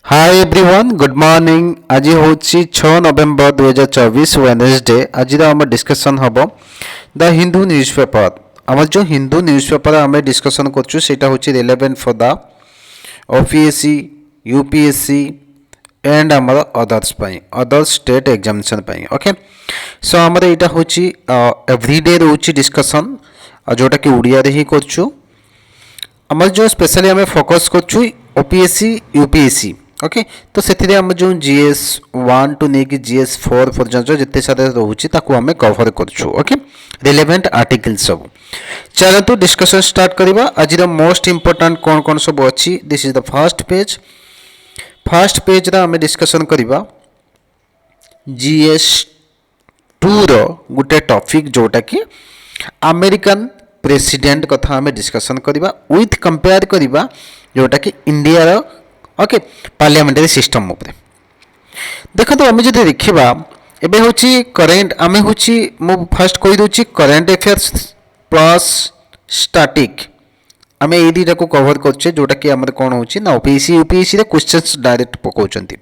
Hi everyone good morning. आज हूँ 6 नवेम्बर 2024 Wednesday. आज आम डिस्कसन हम द हिंदू न्यूज़ पेपर। आम जो हिंदू न्यूज़ पेपर आम डिस्कसन करा हूँ relevant for the OPSC UPSC and आमर others other state examination okay. So आमर यहाँ हूँ एवरीडे रोचे डिस्कसन जोटा कि उड़िया ही करचु। आमर जो स्पेशली आम फोकस करचु ओपीएससी यूपीएससी ओके। तो से आम जो जीएस 1 टू लेकिन जीएस 4 पर्यटन जिते सारा रोचे आम कभर करुँ ओके। रिलेवेंट आर्टिकल सब चलतु डिस्कसन स्टार्ट करवा। आज मोस्ट इंपोर्टाट कौन कौन सब अच्छी this is the first page. First page रा आम डिस्कसन करवा जीएस 2 रो गोटे टॉपिक जोटा कि अमेरिकन प्रेसिडेंट कथा आम डिस्कसन करवा विथ कंपेयर करवा जोटा कि इंडिया रो ओके पार्लियामेंटारी सिस्टम उपरे। देखो तो आम जो देखा एबे हूँ करेन्ट आम हूँ मु फास्ट कहीदे करेन्ट अफेयर्स प्लस स्टाटिक आम ये दुटा को कवर करे जोटा कि आम कौन हो ओपीएससी यूपीएससी रे क्वेश्चंस डायरेक्ट पकाउछंती।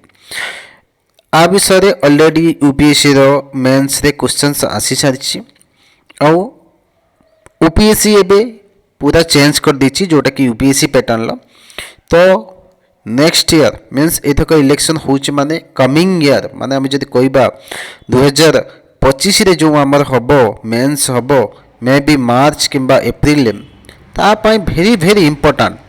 आ विषय ऑलरेडी यूपीएससी रो मेंस रे क्वेश्चंस आसी सारी आ यूपीएससी एबे पूरा चेंज कर देछि जोटा कि यूपीएससी पैटर्न लो। तो नेक्स्ट ईयर मीन्स एथक इलेक्शन होची माने कमिंग ईयर माने आम जदि कहबा 2025 रे जो आमर हबो मेंस हबो मे बी मार्च किंबा एप्रिल तापाई भेरी भेरी इंपोर्टेंट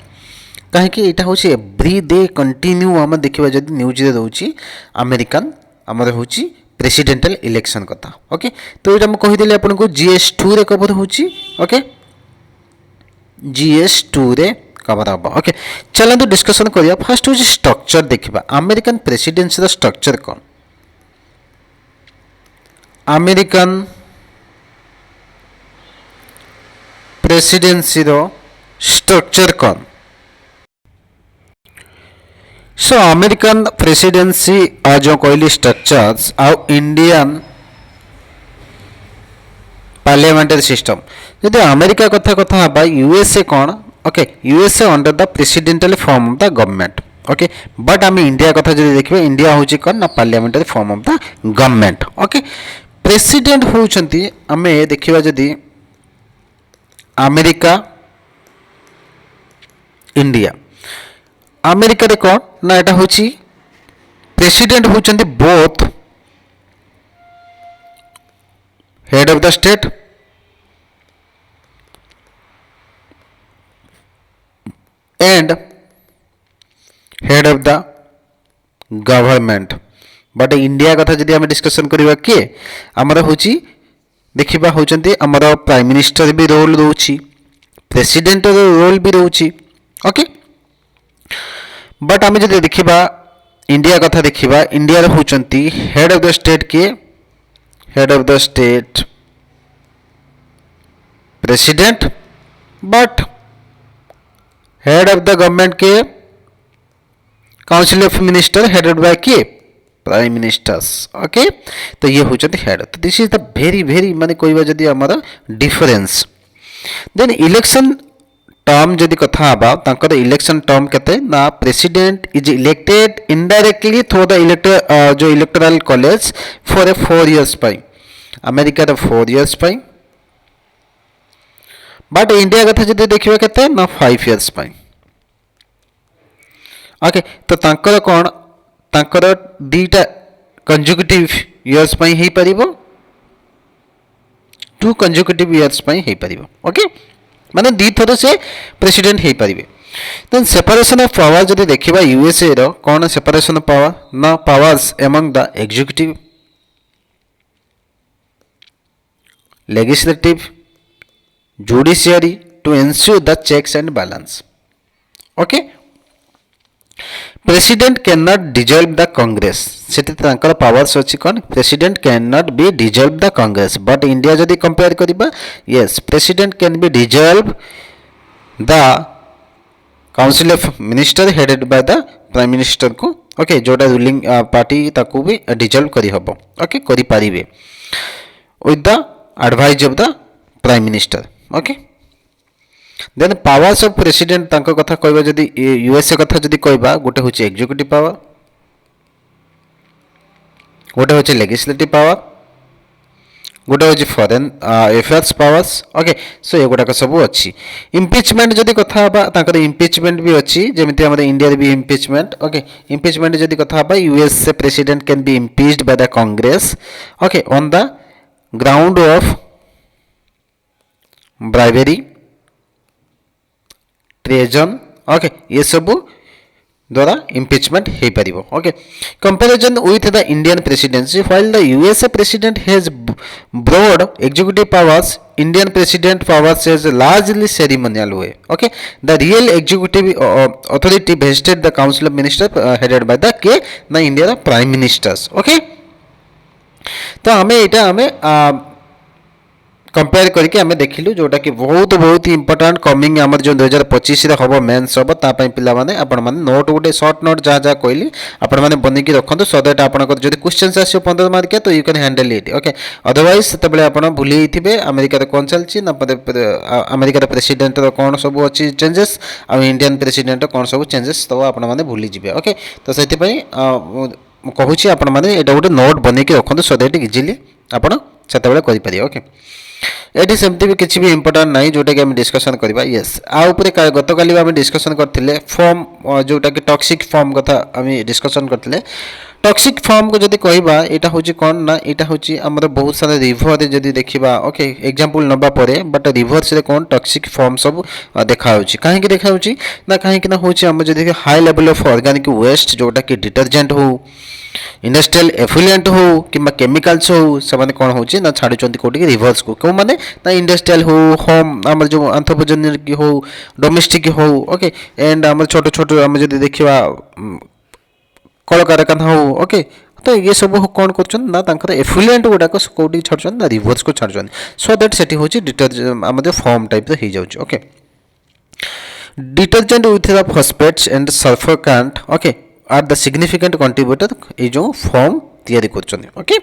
कहीं यहाँ हूँ एव्री डे कंटिन्यू आम देखा जब न्यूज रोचे अमेरिकन आमर हूँ प्रेसिडेंटल इलेक्शन कथा ओके। तो ये मुझे कहीदेली आपको जीएस 2 रे कवर होची ओके जीएस 2 रे कवर हम ओके। चलते डिस्कसन करिया। फर्स्ट हूँ स्ट्रक्चर देखा अमेरिकन प्रेसिडेंसी स्ट्रक्चर कौन अमेरिकन प्रेसिडेंसी स्ट्रक्चर कौन। सो अमेरिकन प्रेसिडेंसी जो कहली स्ट्रक्चर्स आउ इंडियन पार्लियामेंटारी सिस्टम जदि अमेरिका कथा कथा हबा यूएसए कौन okay USA under the presidential form of the government okay. But आम इंडिया कथा जब देखिए इंडिया हूँ कौन ना parliamentary form of the government okay. President होउछंती आम देखा जदि अमेरिका इंडिया अमेरिका रे कौन ना यहाँ हूँ प्रेसिडेंट होउछंती both head of the state and head of the government. But India कथा जदि आम डिस्कसन करवा किए आमर हूँ देखा होउछंती आमर प्राइम मिनिस्टर भी रोल रोची प्रेसिडेंट रोल भी रोची ओके। बट आम जो देखा इंडिया कथा देखा इंडिया होउछंती हेड ऑफ द स्टेट किए head of the state president but head of the government के council of minister headed by के प्राइम मिनिस्टर्स ओके। तो ये होउछंती हेड। तो this is the very very माने कहबा जदि हमर डिफरेंस। देन इलेक्शन टर्म जदि कथा हबा तांकर इलेक्शन टर्म केते ना president is elected indirectly through the elector जो electoral college for a 4 years पाई अमेरिका रे 4 इयर्स पाई। बट इंडिया कथा जदि देखिबा केते ना 5 इयर्स पाई ओके। तो तांकर कोन तांकर दीटा कंजुकेटिव इयर्स पाई हे परिबो 2 कंजुकेटिव इयर्स पाई हे परिबो ओके माने दी थर से प्रेसिडेंट हे परिबे। देन सेपरेशन ऑफ पावर जदि देखिबा यूएसए रो कोन सेपरेशन ऑफ पावर ना powers among the executive legislative judiciary to ensure the checks and balance okay. President can not dissolve the Congress सेठी तांकर पावर्स अछि कोन president can not be dissolve the Congress. But India जदि compare करिबा yes president can be dissolve the council of minister headed by the prime minister को okay जोटा ruling party ताकू भी डिजॉल्व करि हबो ओके करि पारिबे with the advice of the prime minister okay. Then powers of president तांको कथा कहबा जदी यूएसए कथा जदी कहबा गोटे होची एग्जीक्यूटिव पावर गोटे होची लेजिस्लेटिव पावर गोटे होची foreign affairs powers okay so ये गुडा सब अच्छी इम्पिचमेंट जदी कथा हबा तांकर इम्पिचमेंट भी अच्छी जेमिति हमर इंडिया रे भी इम्पिचमेंट ओके इम्पिचमेंट जदी कथा हबा USA president can be impeached by the Congress okay on the ground of bribery treason okay ये सब द्वारा इम्पिचमेंट हो पार okay comparison with the Indian presidency while the USA president has broad executive powers Indian president powers is largely ceremonial way okay the real executive authority vested the council of minister headed by the के ना India prime ministers okay तो हमें यहाँ हमें compare करके आम देखिलु जोटा कि बहुत बहुत इंपोर्टाट कमिंग आम जो 2025 हम मेन्स हम तापाई पिला माने आपण माने नोट गोटे सर्ट नोट जहाँ जहाँ कहली आपण माने बनिकी रखु सो दैट आपंकर जो क्वेश्चन आसो 15 मार्क तो you can handle it okay otherwise से आप भूली थे अमेरिका कौन चलती ना अमेरिकार प्रेसिडेंट कौन सब अच्छी चेंजेस आ इंडियन प्रेसिडेंट कौन सब चेंजेस तो आपण माने भूली जाए ओके तो से कहूँ आपण माने एटा गोटे नोट बनिकी रखु सो दैट इजिली आपड़ से करें ओके ये सेमती भी किसी भी इंपोर्टाट ना जोटा कि आम डिस्कसन करवा येस आउे गत काली आम डिस्कसन करते फॉर्म जोटा कि टॉक्सिक फॉर्म कथा आम डिस्कसन करते टॉक्सिक फॉर्म को जब कहवा यहाँ हूँ कौन ना यहाँ हूँ आम बहुत सारा रिभर जब देखा ओके एग्जांपल नवा परे बट रिभर से कौन टॉक्सिक फॉर्म सब देखा कहीं देखा ना कहीं हूँ आम जब high level of organic waste जोटा कि डिटर्जेंट हो इंडस्ट्रियल एफुलेंट हो कि केमिकल्स हो से कौन हो ना छाड़ुंट कौटी रिभर्स को क्यों मैंने ना इंडस्ट्रियल हो होम आम जो आंथ्रोपोजेनिक हो डोमेस्टिक हो ओके एंड आम छोट छोट आम जब देखा कल कारखाना हो ओके तो ये सब कौन कर एफुलेंट गुड़ाक कौटी छाड़ुन ना रिभर्स को छाड़ुन सो दैट से हूँ डिटर्जेंट आम फॉर्म टाइप हो जाए okay detergent with the phosphates and सल्फरकांट okay are the significant contributor ये जो फॉर्म तैयारी कर ओके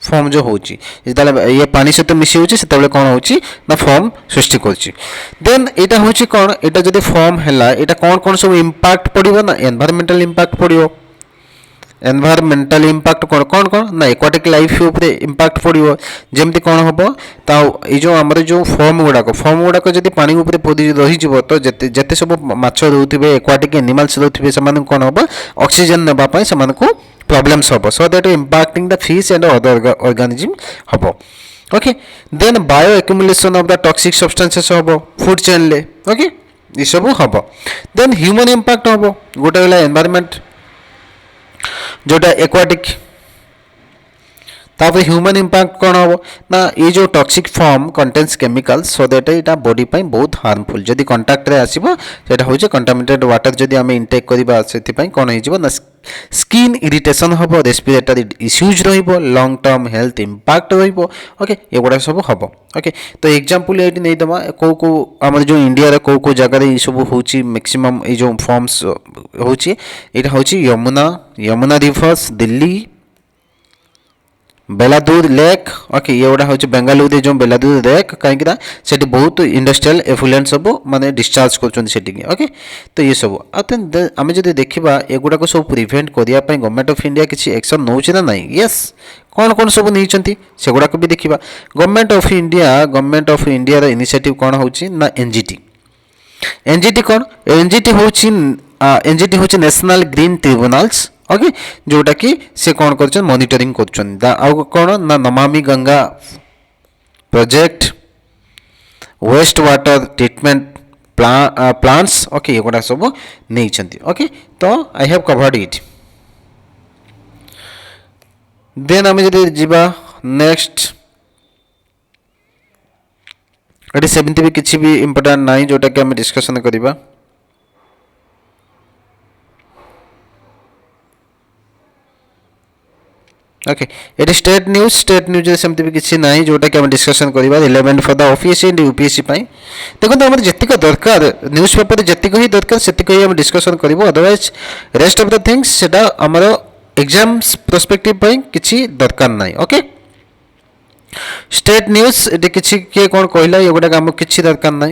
फॉर्म जो हो ये पानी सहित मिसी होते कौन हो फॉर्म सृष्टि करेन यहाँ हूँ कौन यहाँ जब फॉर्म है यहाँ कौन कौन सब इम्पैक्ट पड़ो ना एनवायरमेंटल इम्पैक्ट पड़ो एनवायरमेंटल इम्पैक्ट कौन कौन कौन ना एक्वाटिक लाइफ इम्पैक्ट पड़ो जमती कौन हम तो जो आम जो फॉर्म गुड़ाक जब पानी रही तो जिते सब माछ रोथे एक्वाटिक एनिमल्स रोथे से कौन हम ऑक्सीजन नापी से प्रॉब्लम्स हम so that impacting the fish and other organism हम okay then bioaccumulation of the toxic substances हम फूड चेन ले ओके ये सब हम देन ह्यूमन इम्पैक्ट हम गोटे एनवायरमेंट जोटा एक्वाटिक तापर ह्यूमन इम्पैक्ट कौन हम ना ये जो toxic form contains chemicals so that यहाँ बॉडी पे बहुत हार्मफुल जदि कंटाक्ट रे आसीबो सेटा होचे कंटामिनेटेड वाटर जदि आम इनटेक करबा सेति पई कौन हो ना स्किन इरिटेशन हम रेस्पिरेटरी इश्यूज रहिबो लॉन्ग टर्म हेल्थ इम्पैक्ट रहिबो ओके ये गुडा सब हम ओके तो एग्जांपल ये नहीं दमा को आम जो इंडिया रे को जगह ये सब होची मैक्सिमम ये जो फॉर्म्स होची एटा होची Yamuna rivers Delhi Bellandur lake okay ये गुड़ा हूँ बेंगालुरु जो बेलादूर लेक कहीं से बहुत इंडस्ट्रियल एफुलेंट सब माने डिस्चार्ज कर ओके तो ये सब आम जब देखा एगुड़ाक सब प्रिवेंट करने गवर्नमेंट ऑफ इंडिया किसी एक्शन नौ ना नहीं यस कौन कौन सब नहीं से गुड़ाक भी देखा गवर्नमेंट ऑफ इंडिया इनिशिएटिव कौन हो ना एनजीटी कौन एनजीटी हूँ नेशनल ग्रीन ट्रिब्यूनल्स ओके जोटा कि से कौन कर मॉनिटरिंग कर कौन ना Namami Ganga project waste water treatment plants okay ये गुड़ा सब नहीं ओके तो I have covered it then आम जब जीवा नेक्स्ट ये सेमती भी किसी भी इंपोर्टेंट ना जोटा कि आम डिस्कसन करवा ओके ये स्टेट न्यूज सेमती भी किसी ना जोटा कि डिस्कसन करवा relevant for the office and UPSC देखो आम जितक दरकार न्यूज पेपर जितक ही दरकार से डिस्कसन कर otherwise rest of the things सेटा आमर एग्जाम्स पर्सपेक्टिव किसी दरकार ना ओके स्टेट न्यूज ये किसी किए कौन कहला ये गुड़ा आम किसी दरकार ना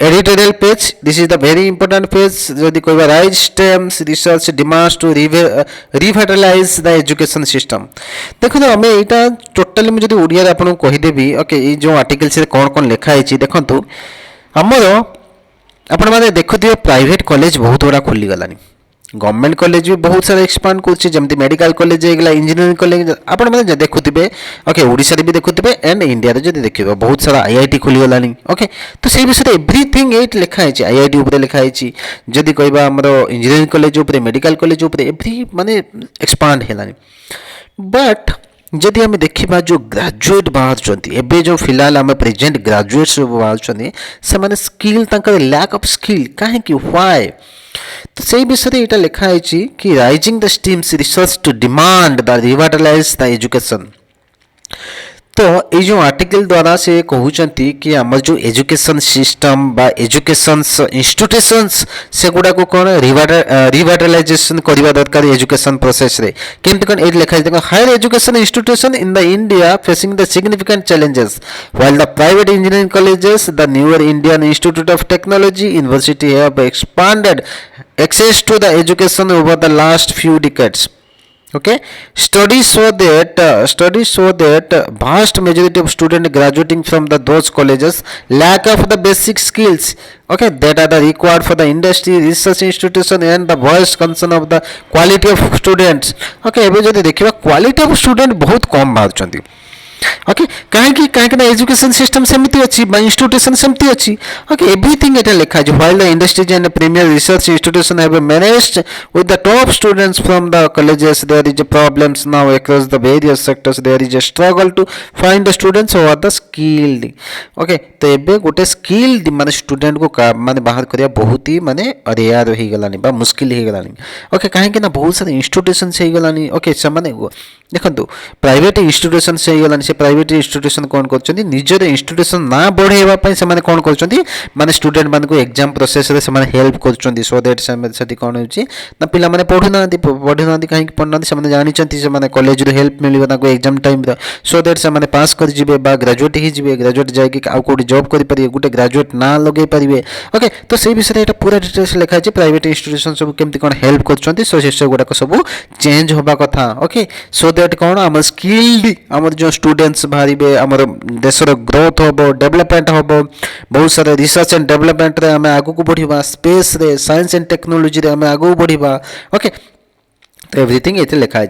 editorial page, this is the very important page. जदि कहबा rise stems research demands to revitalize the education system. देखो आम यहाँ टोटाली मुझे ओडिया आपको कहीदेवी ओके ये जो आर्टिकल्स कौन कौन लिखाई देखु आमर आपण मैंने देखुए प्राइवेट कॉलेज बहुत गुड़ा खोलीगलानी गवर्नमेंट कॉलेज भी बहुत सारा एक्सपांड करमती मेडिकल कॉलेज होगा इंजीनियरिंग कॉलेज आपण मैंने देखुए ओके ओडिशा भी देखुए एंड इंडिया जब देखिए बहुत सारा आईआईटी खोलीगलानी ओके तो से विषय एवरीथिंग ये लिखाई आईआईटी उपर लिखाई जदि कहबा आमर इंजीनियरिंग कॉलेज उपर मेडिकल कॉलेज उपर एवरी माने एक्सपांड है बट जदि आम देखा जो ग्रेजुएट बाहर जो फिलहाल आम प्रेजेंट ग्रेजुएट्स बाहर से स्किल लैक ऑफ स्किल कहीं व्हाई तो से विषय यहाँ लिखाई कि rising the streams research to demand the revitalize the education तो ये जो आर्टिकल द्वारा से कहते कि आम जो एजुकेशन सिस्टम बा एजुकेशन इंस्टीट्यूशंस से गुड़ा को कौन रिवाइटलाइजेशन करवा दरकार एजुकेशन प्रोसेस रे केमती कौन ये लिखाई देखो higher education institution in the India facing the significant challenges while the private engineering colleges the newer Indian Institute of Technology university have expanded access to the education over the last few decades. Okay, studies show that vast majority of students graduating from those colleges lack of the basic skills okay that are required for the industry research institution and the voice concern of the quality of students. Okay, एबे जदि देखिबा quality of student बहुत कम बाहर okay कहीं education system सेमती अच्छी institution सेमती अच्छी ओके एवरीथिंग एटा लिखा है while the industries and premier research institution have managed with the top students from the colleges there is problems now across the various sectors there is a struggle to find the students who are the skilled okay तो एबे गोटे skilled माने student को माने बाहर करिया बहुत ही माने रेयर हो गलानी बा मुश्किल हो गलानी ओके कहीं ना बहुत सारे इंस्टीट्यूशन से गलानी ओके से माने देखो प्राइवेट इंस्टीट्यूशन से गलानी से प्राइवेट इंस्टीट्यूशन कौन कर निजर इंस्टीट्यूशन ना बढ़ाई से कौन कर स्टूडेंट मान को एग्जाम प्रोसेस रे से हेल्प कर सो दैट से कौन हो पिला माने पढ़ुना कहीं पढ़ना से जानी college help mill exam time so that से पास कर जी ग्रेजुएट ही जी ग्रेजुएट जाकि आउ कौट जॉब करेंगे गोटे ग्रेजुएट ना लगे पारे ओके तो से विषय यहाँ पूरा डिटेल्स लिखाई प्राइवेट इंस्टीट्यूशन सब केमती कौन हेल्प कर से गुड़ाक सब चेंज होगा कथा ओके सो दैट कौन आम स्किल्ड आम जो स्टूडेंट्स बाहर आमर देशर ग्रोथ हम डेवलपमेंट हम बहुत सारा रिसर्च एंड डेवलपमेंट आम आगू बढ़ा स्पेस रे साइंस एंड टेक्नोलोजी आम आगू बढ़ा ओके तो एवरीथिंग ये लिखाई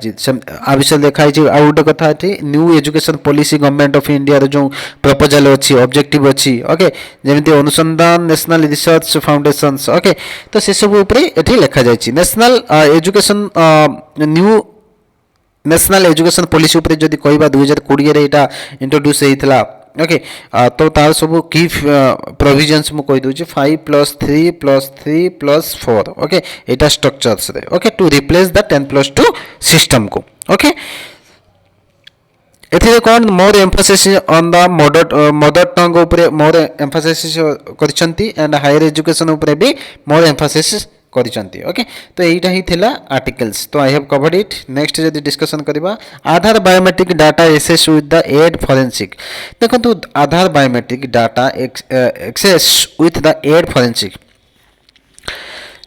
आ विषय लिखाई आउ गोटे कथा new education policy government of India जो प्रपोजल अच्छी ऑब्जेक्टिव अच्छी ओके जमी अनुसंधान नेशनल रिसर्च फाउंडेशंस ओके तो से सब ये लिखा जाए national education new national education policy उपर जदि कहबा 2020 रे एटा इंट्रोड्यूस होइतला ओके तो तार सब की प्रोविजन्स मु कहि दोछि 5+3+3+4 ओके एटा स्ट्रक्चर्स रे okay to replace the 10+2 system को ओके एथिरे कोन more emphasis on the mother tongue ऊपर मोर एम्फासिस करछंती एंड हायर एजुकेशन ऊपर भी मोर एम्फासिस करिसंती ओके तो एटा ही थिला आर्टिकल्स तो I have covered it next जदि डिस्कशन करबा Aadhaar biometric data access with the aid forensic देखंतु Aadhaar biometric data access with the aid forensic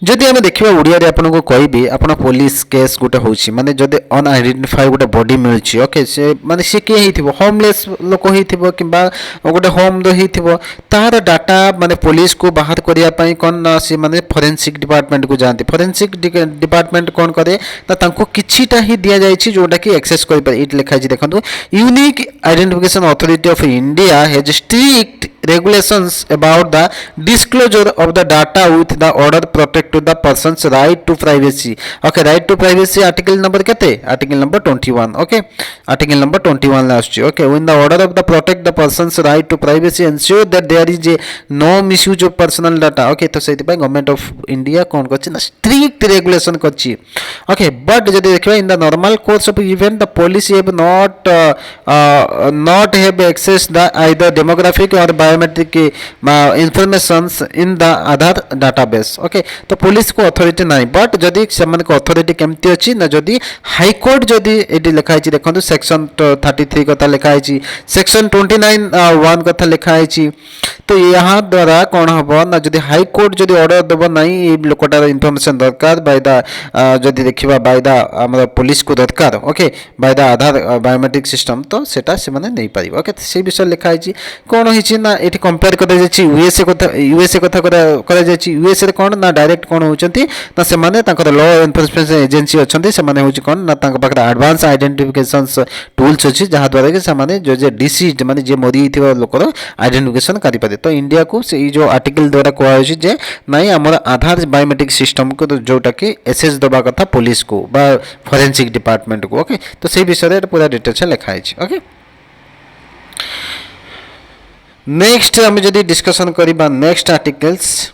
जदि आम देखा ओडिया आपको कहबी आप पुलिस केस गोटे हूँ माने जदि अनआइडेंटिफाई गोटे बॉडी मिलूँ ओके से माने सी किए होमलेस लोक होगा गोटे होम हो तार डाटा माने पुलिस को बाहर करने कौन ना सी माने फोरेंसिक डिपार्टमेंट को जाती फोरेंसिक डिपार्टमेंट कौन करे ना किछिटा ही दि जाए जोटा कि एक्सेस कर लिखाई देखो unique identification authority of India has strict regulations about the disclosure of the data with the order protect to the person's right to privacy okay right to privacy article number kete article number 21 okay article number 21 last okay when the order of the protect the person's right to privacy ensure that there is a no misuse of personal data okay तो सेति by government of india कोन करछि ना strict regulation करछि okay but जदि देखबा in the normal course of event the police have not have access the either demographic or biometric informations in the Aadhaar database okay तो तो police को authority नहीं but जदि से अथॉरिटी केमती अच्छी ना जदि हाईकोर्ट जदि ये लिखाई देखो सेक्शन 33 कथा लिखाई सेक्शन 29(1) कथा लिखाई तो यहाँ द्वारा कौन हम ना जदि हाईकोर्ट जदि ऑर्डर देव ना लोकटार इनफॉरमेशन दरकार बाय द जदि देखा बाय द आम पुलिस को दरकार okay by the Aadhaar biometric system तो सेटा से माने नहीं पारिबो ओके से विषय लिखाई कौन होइछि ना एठी कंपेयर करा जायछि यूएसए कथा करा जायछि यूएसए रे कौन ना डायरेक्ट कौन होचंती ना से माने तांकर लॉ एनफोर्समेंट एजेंसी अछंती से माने होछि कौन ना तांकर पाखरे एडवांस आइडेंटिफिकेशंस टूल्स अछि जहा द्वारा के से माने जो जे डिसीज माने जे मरि थिबा लोकर आइडेंटिफिकेशन करि पारे तो इंडिया को से जो आर्टिकल द्वारा कहै अछि जे नाही हमर आधार बायोमेट्रिक सिस्टम को जोटा कि एसएस दबा कथा पुलिस को बा फोरेंसिक डिपार्टमेंट को ओके तो से विषय रे पूरा डिटेल्स लिखाई ओके नेक्स्ट आम जदि डिस्कशन करबा नेक्स्ट आर्टिकल्स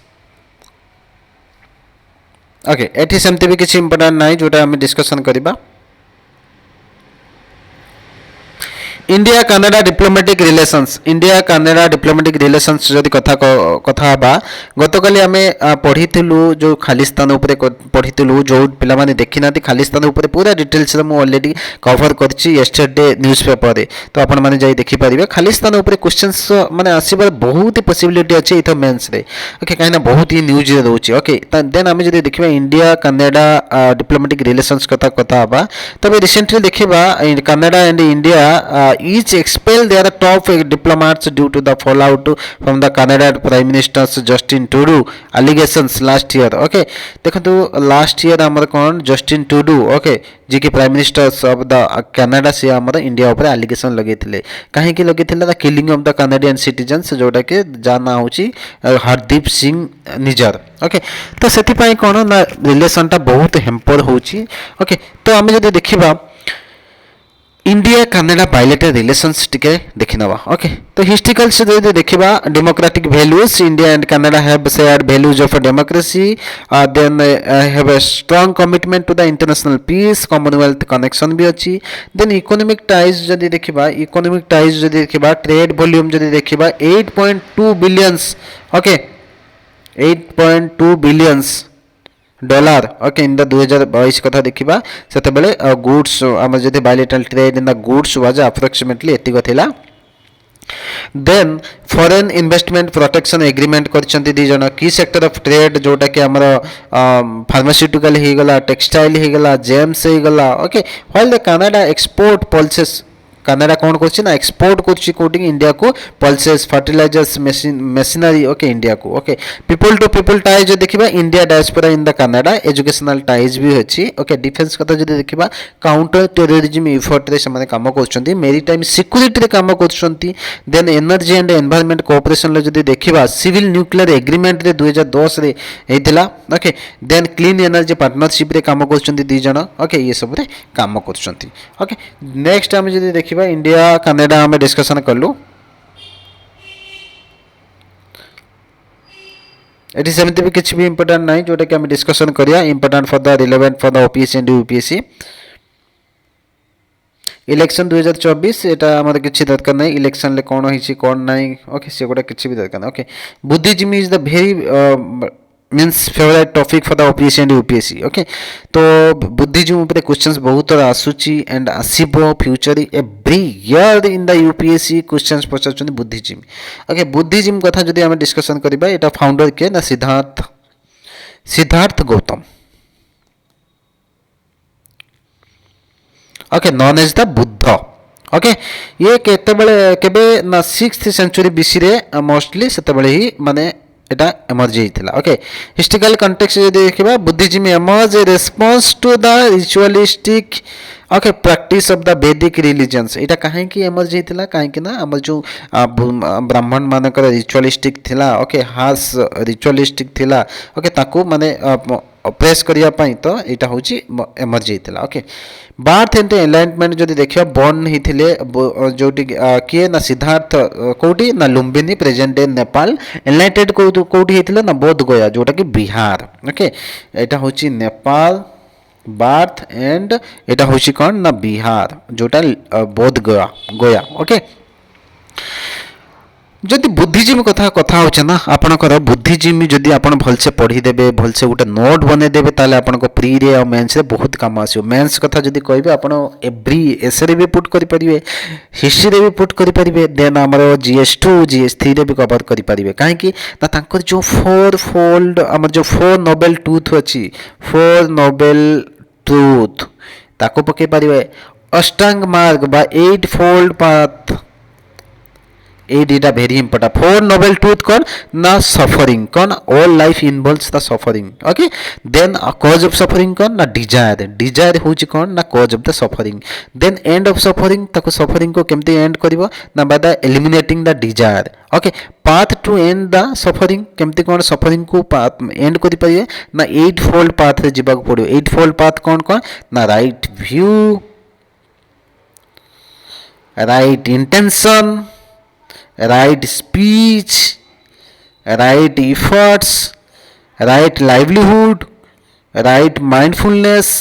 ओके एठी सेमते भी किछि इंपोर्टेंट नाही जोटा हम डिस्कशन करबा इंडिया कनाडा डिप्लोमेटिक रिलेशंस जदि कथा बा गतकाली आमे पढ़िथिलु जो खालिस्तान उपरे पढ़िथिलु जो पिला माने देखिनाती खालिस्तान उपरे पूरा डिटेल्स रे मु ऑलरेडी कवर करछि यस्टरडे न्यूज़पेपर रे तो आपण माने जाई देखि परिबे खालिस्तान उपरे क्वेश्चंस माने आसीबार बहुत ही पॉसिबिलिटी अछि इथो मेंस रे ओके काइना बहुत ही न्यूज रे रहउछि ओके देन आमे जदि देखिबा इंडिया कनाडा डिप्लोमेटिक रिलेशंस कथा बा तबे रिसेंटली देखिबा Canada and India each expel their top diplomats due to the fallout from the Canada Prime Minister's Justin Trudeau allegations last year. Okay, देखो last year हमारे कौन Justin Trudeau okay जी के prime minister of the Canada से हमारे India ऊपर allegation लगे थे कहीं की लगे थे the killing of the Canadian citizens जोटा के जाना होची हरदीप सिंह निजर ओके तो से कौन ना रिलेशनटा बहुत हेम्पर होची ओके तो आम जब देखा इंडिया कनाडा बायलेटरल रिलेशंस टिके देखि नबा ओके तो हिस्टोरिकल से जे देखिबा democratic values India and Canada have shared values of democracy then have a strong commitment to the international peace commonwealth connection भी अछि देन इकोनॉमिक टाइज जदि देखिबा ट्रेड वॉल्यूम जदि देखिबा 8.2 billions okay 8.2 billions dollar okay in the 2022 कथा देखिबा सेते बेले गुड्स हम जदि bilateral trade in the goods was approximately एतिक थिला then foreign investment protection agreement करछंती दी जन की सेक्टर ऑफ ट्रेड जोटा कि हमर फार्मास्यूटिकल हे गला टेक्सटाइल हे गला जेम्स हे गला okay while the Canada export policies Canada कौन कर एक्सपोर्ट कर इंडिया को pulses fertilisers machinery okay India को okay people to people ties जो देखिबा India diaspora in the Canada educational ties भी अछि ओके डिफेंस कथा जो देखिबा काउंटर टेररिज्म एफर्ट रे समान काम करछंती मेरीटाइम सिक्योरिटी रे काम करछंती then energy and environment cooperation रे जो देखिबा सिविल न्यूक्लियर एग्रीमेंट रे 2010 रे हेतिला okay then clean energy partnership रे काम करछंती दी जण ओके ये सब रे काम करछंती ओके नेक्स्ट हम जो देखिबा इंडिया कनाडा में डिस्कशन करलु एटी सेमती भी किसी भी इंपोर्टेंट नहीं जोटा कि हम डिस्कशन करिया important for the relevant for the OPSC and UPSC election 2024 एटा हमर किछि दरकार नहीं इलेक्शन ले कोन होइछि कोन नहीं ओके से गोटा किछि भी दरकार okay Buddhism is the very means favourite topic for the OPSC and UPSC okay तो बुद्धिज्म ऊपर क्वेश्चंस बहुत तरह आसुची एंड आसीबो future every year in the UPSC questions पचाचुनी बुद्धिज्म ओके बुद्धिज्म कथा जदि हम डिस्कशन करबा एटा फाउंडर के ना Siddhartha Gautama okay known as the Buddha okay ये केबे ना 6th सेंचुरी बीसी रे मोस्टली सेतेबेले ही माने एटा एमर्ज होइथिला ओके हिस्टोरिकल कॉन्टेक्स्ट जे देखिबा Buddhism emerge a response to the ritualistic okay practice of the Vedic religions एटा काहे कि एमर्ज होइथिला काहे कि ना हमर जो ब्राह्मण मानकर रिचुअलिस्टिक थिला ओके हास रिचुअलिस्टिक थिला ओके ताको माने प्रेस करिया पई तो एटा होची एमर्ज होइथिला ओके बार्थ एंड एनलाइटमेंट जदि देखिबा बॉर्न हिथिले जोटी किए ना सिद्धार्थ कोठी ना लुम्बिनी प्रेजेंट डे नेपाल एनलाइटेड कोठी हिथिले ना बोध गया जोटा कि बिहार ओके एटा होची नेपाल बार्थ एंड एटा होची कोन ना बिहार जोटा बोध गया ओके जदि बुद्धिजीवी कथा होचे ना आपणकर बुद्धिजीवी जदि आपण भलसे पढ़ीदेवे भलसे गोटे नोट बनईदेवे ताले आपनको प्री रे और मेन्स रे बहुत काम आसो मेन्स कथा जदि कहबे आपण एवरी एस रे भी पुट करि परिबे हिस्ट्री रे भी पुट करि परिबे देन हमर जीएस2 जीएस3 रे भी कवर करि परिबे काहे कि ना तांकर जो फोर फोल्ड हमर जो फोर नोबेल ट्रूथ अछि फोर नोबेल ट्रूथ ताको पके परिबे अष्टांग मार्ग बा 8 फोल्ड पाथ एटा very important four noble truth कौन ना सफरिंग कौन all life involves the suffering okay then cause of suffering कौन ना डिजायर डिजायर होची कौन ना cause of the suffering then end of suffering ताको सफरिंग को केमती एंड करिवो ना by the eliminating the desire okay path to and the suffering केमती कौन सफरिंग को पाथ एंड करि परिए ना 8 फोल्ड पाथ रे जिबाक पड़ो 8 फोल्ड पाथ कौन कौन ना right view right intention right speech, right efforts, right livelihood, right mindfulness,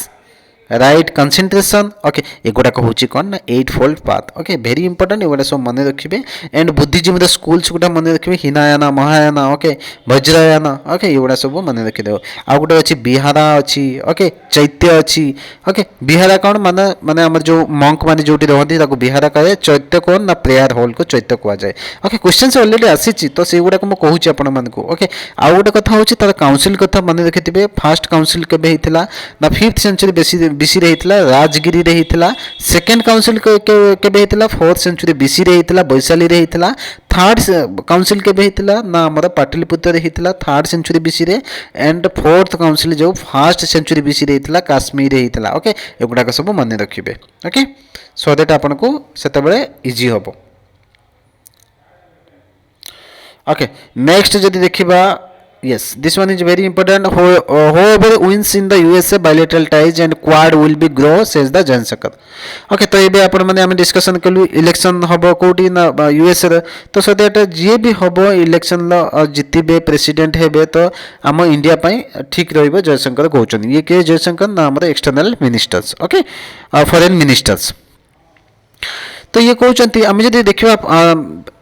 right concentration okay एगुड़ा हूँ कौन ना 8 fold path okay very important एगुड़ा सब मन रखिए एंड बुद्धिजीवी स्कूल्स गुटा मन रखिए हिनायाना महायाना ओके वज्रयाना ओके एगुड़ा सब मन रखिदेव आ गोटे अच्छी बिहारा अच्छी ओके चैत्य अच्छी ओके बिहारा कौन माने माने आम जो मंक मैंने जो रहती बिहारा कहे चैत्य कौन ना प्रेयर हॉल को चैत्य कहुए ओके क्वेश्चन ऑलरेडी आसी तो से गुड़ाक मुझे कहूँ आपण मानक ओके आउ गोटे कथा हूँ तार काउंसिल कथा मन रखिथे फास्ट काउंसिल केबे होता ना 5th सेंचुरी बीसी रे होता राजगिरी रे होता सेकेंड काउंसिल केबे होता 4th सेंचुरी बीसी रे होता वैशाली रे होता थर्ड काउंसिल केबे होता ना आमर पाटलिपुत्र रे होता 3rd सेंचुरी बीसी रे एंड 4th काउंसिल जो 1st सेंचुरी बीसी रे होता काश्मीर रे होता ओके एगुड़ाक सब मन रखिए ओके सो दैट आपको सेतबेले इजी हम ओके नेक्स्ट जदि देखिबा yes this one is very important whoever wins in the USA bilateral ties and quad will be grow says the Jansakar okay तो ये आपण माने हम डिस्कशन कलु इलेक्शन हबो कोटी ना यूएस रे तो सो दैट जे भी हबो इलेक्शन ल जितिबे प्रेसिडेंट हेबे तो हम इंडिया पई ठीक रहइबो जयशंकर कहउछन ये के जयशंकर ना हमर external ministers okay foreign ministers तो ये कहते आम जब देखा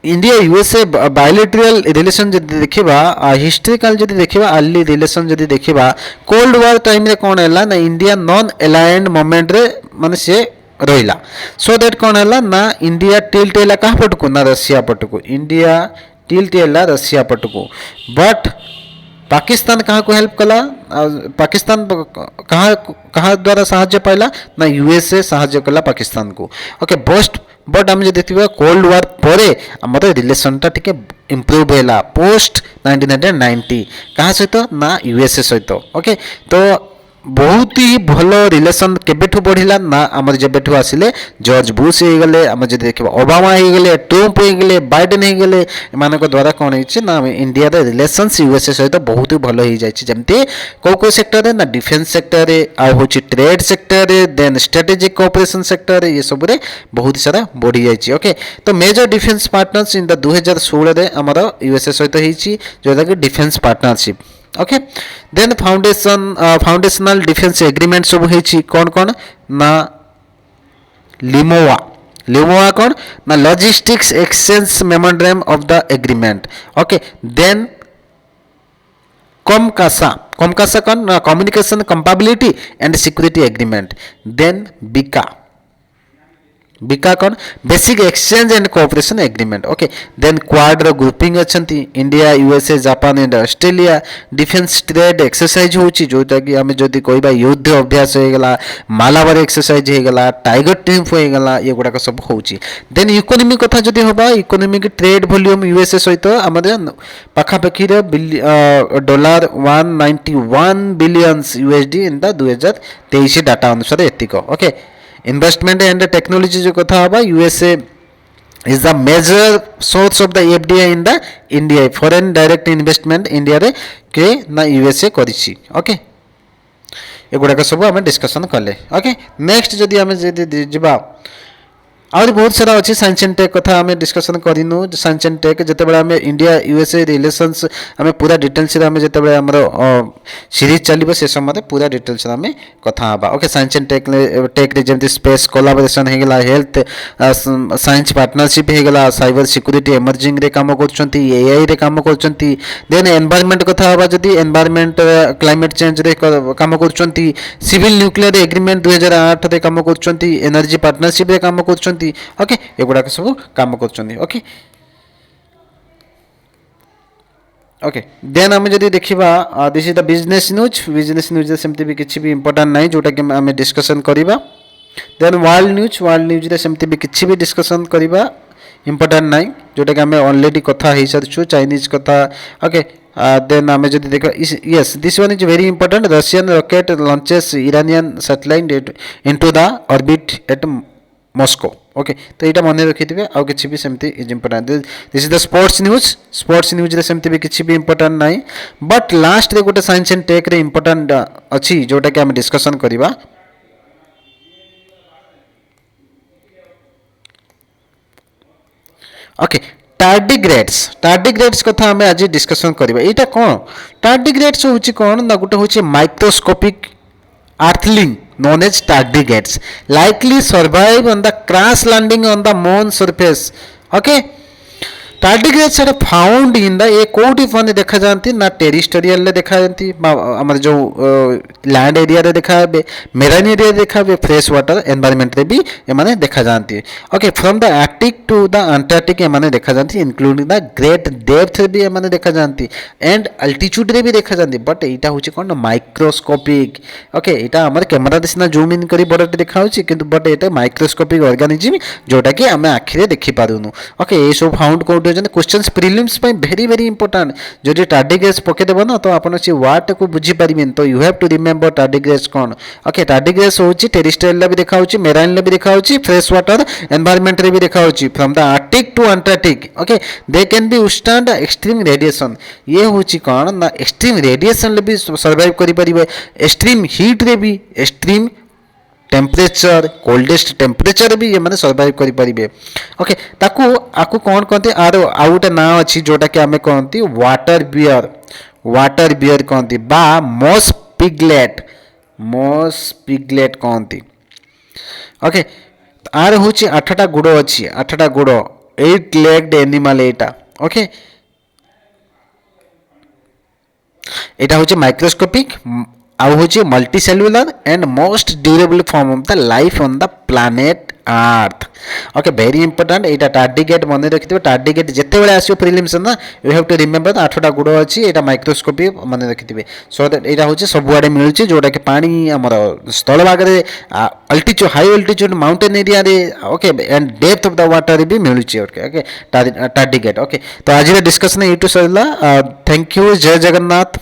इंडिया यूएसए बायोलेटरल रिलेशन जब देखा हिस्टोरिकल जब देखा अर्ली रिलेशन जब देखा कोल्ड वार टाइम रे कौन है ना इंडिया नॉन अलायंड मोमेंट रे माने से रहा सो दैट कौन है ना इंडिया टिल्ट है क्या पटको ना रशिया पटको इंडिया टिल्ट है रशिया पटको बट पाकिस्तान कहाँ को हेल्प कला पाकिस्तान कहाँ द्वारा साहाय्य पाइला ना यूएसए साहाय्य कला पाकिस्तान को ओके बट आम जो देखा कोल्ड वार पर आम रिलेशनटा टिके इम्प्रूव है पोस्ट 1990 कहाँ सहित ना यूएसए सहित ओके तो बहुत ही भल रिलेशन केबेठू बढ़िला ना आमर जेबेठू आसिले जॉर्ज बुश हो गले आम जो देखा ओबामा हो गले ट्रम्प हो गले बाइडेन हो गले एमानक द्वारा कौन होइछि ना इंडिया रे रिलेशंस यूएसए सहित बहुत ही भल हो जाइछि जेमते को सेक्टर रे ना डिफेंस सेक्टर रे आ होछि ट्रेड सेक्टर रे देन स्ट्रेटेजिक कोऑपरेशन सेक्टर रे ये सब रे बहुत सारा बढ़ी जाइछि ओके तो major defence partners in the 2016 रे हमर यूएसए सहित होइछि जोटा कि defence partnership okay then foundational defence agreement सब होइछि कौन कौन ना लिमोवा कौन ना logistics exchange memorandum of the agreement okay then COMCASA कौन ना communication compatibility and security agreement then BECA कौन basic exchange and cooperation agreement okay then Quad रो ग्रुपिंग अछंती India USA Japan and Australia defence trade exercise होची जोटा कि हमें जदी कहबा युद्ध अभ्यास हो गेला मालाबार एक्सरसाइज हो गेला टाइगर ट्रिम्फ हो गेला ये गुडा का सब होची देन इकोनॉमी कथा जदी होबा इकोनॉमिक ट्रेड वॉल्यूम यूएसए सहित हमर पाखा पाखी रे dollar 191 billion USD in the 2023 data अनुसार एतिक ओके इन्वेस्टमेंट एंड टेक्नोलॉजी जो कथा होबा USA is the major source of the FDI in the India foreign direct investment India रे के ना यूएसए करिछि ओके एगुडा सब आम डिस्कसन कले ओके नेक्स्ट जदि आम जदि जिबा आहुरी बहुत सारा अच्छी साइंस एंड टेक कथा आम डिस्कसन करूँ साइंस एंड टेक जिते आम इंडिया यूएसए रिलेशंस आम पूरा डिटेल्स जिते आम सीरीज चलो से समय पूरा डिटेल्स आम कथा हाँ okay science and tech tech जमी स्पेस कोलाबोरेशन होगा हेल्थ साइंस पार्टनरशिप होगा साइबर सिक्यूरीटी इमर्जिंग रे काम कर एआई रे काम कर देन एनवायरमेंट कथा हाँ जदि एनवायरमेंट क्लाइमेट चेंज रे काम कर सिविल न्यूक्लियर एग्रीमेंट 2008 रे काम कर एनर्जी पार्टनरशिप रे काम कर ओके एगुड़ाक सब काम कर ओके ओके देन आम जब देखा this is the business news सेमती भी किसी भी इंपोर्टाट ना जोटा कि आम डिस्कसन करवा देन वर्ल्ड न्यूज सेमती भी किसी भी डिस्कसन करवा इंपोर्टाट ना जोटा कि आम ऑलरेडी कथा हो सारी चाइनीज कथा ओके देन आम जब देखा yes this one is very important Russian rocket launches Iranian satellite into the orbit at Moscow okay तो यहाँ मन रखिथे आउ कि भी सेमती is important this is the sports news सेमती भी किसी भी इंपोर्टेंट ना बट लास्ट रे गोटे साइंस एंड टेक रे इंपोर्टेंट अच्छी जोटा कि आम डिस्कसन करवा ओके टार्डिग्रेड्स कथा आम आज डिस्कसन करवा यहाँ कौन टार्डिग्रेड्स हूँ कौन ना गोटे हूँ microscopic earthling known as tardigrades likely survive on the crash landing on the moon surface okay tardigrades are found in the ये कौटी मैंने देखा जाती ना टेरिस्टोरियल देखा जाती आम जो लैंड एरिया रे देखा मेराइन एरिया देखा फ्रेश वाटर एनवायरमेंट रे भी ये देखा जाती okay from the Arctic to the Antarctic ये देखा जाती इंक्लूडिंग द ग्रेट डेप्थ भी ये देखा जाती एंड अल्टीट्यूड रे भी देखा जाती बट यहाँ हूँ कौन माइक्रोस्कोपिक ओके यहाँ आम कैमेरा सीना जूम इन कर बड़े देखा कि बट ये माइक्रोस्कोपिक ऑर्गेनिज्म जोटा कि आम आखिरे देखिपारूनु ओके ये सब फाउंड कौट question prelims very very important जो टार्डिग्रेड्स पकईदेव ना तो आपड़ से वार्ड को बुझीपारे तो you have to remember tardigrades कौन ओके टार्डिग्रेड्स हूँ टेरिस्टोरियल भी देखा मेराइन भी देखा फ्रेश वाटर एनवायरमेंट भी देखा from the Arctic to Antarctic okay they can be withstand extreme radiation ये हूँ कौन ना एक्सट्रीम रेडिएशन भी सर्वाइव करें एक्सट्रीम हीट रे भी एक्सट्रीम टेम्परेचर कोल्डेस्ट टेम्परेचर भी ये सर्वाइव करें ओके ताकू आकु कौन कहते आर आउ गोटे ना अच्छी जोटा कि आम कहती वाटर बियर कहती बा मॉस पिगलेट कहती ओके आर हूँ 8टा गुड़ अच्छी 8टा गुड़ 8 लेग्ड एनिमल एटा ओके यहाँ हूँ माइक्रोस्कोपिक आउ हूँ multi cellular and most durable form of the life on the planet earth okay very important यहाँ टार्डिग्रेड मन रखिए टार्डिग्रेड जिते बड़े आसो प्रिलिम्स ना यू हैव टू रिमेम्बर 8टा गुड़ अच्छी यहाँ माइक्रोस्कोपी मन रखिए सो दैट यहाँ हूँ सबुआड़े मिलूँ जोटा कि पानी आमर स्थल भाग में altitude high altitude mountain area okay and depth of the water भी मिलूँ ओके ओके टार्डिग्रेड ओके तो आज डिस्कसन यूट्यूब सरला थैंक यू जय जगन्नाथ।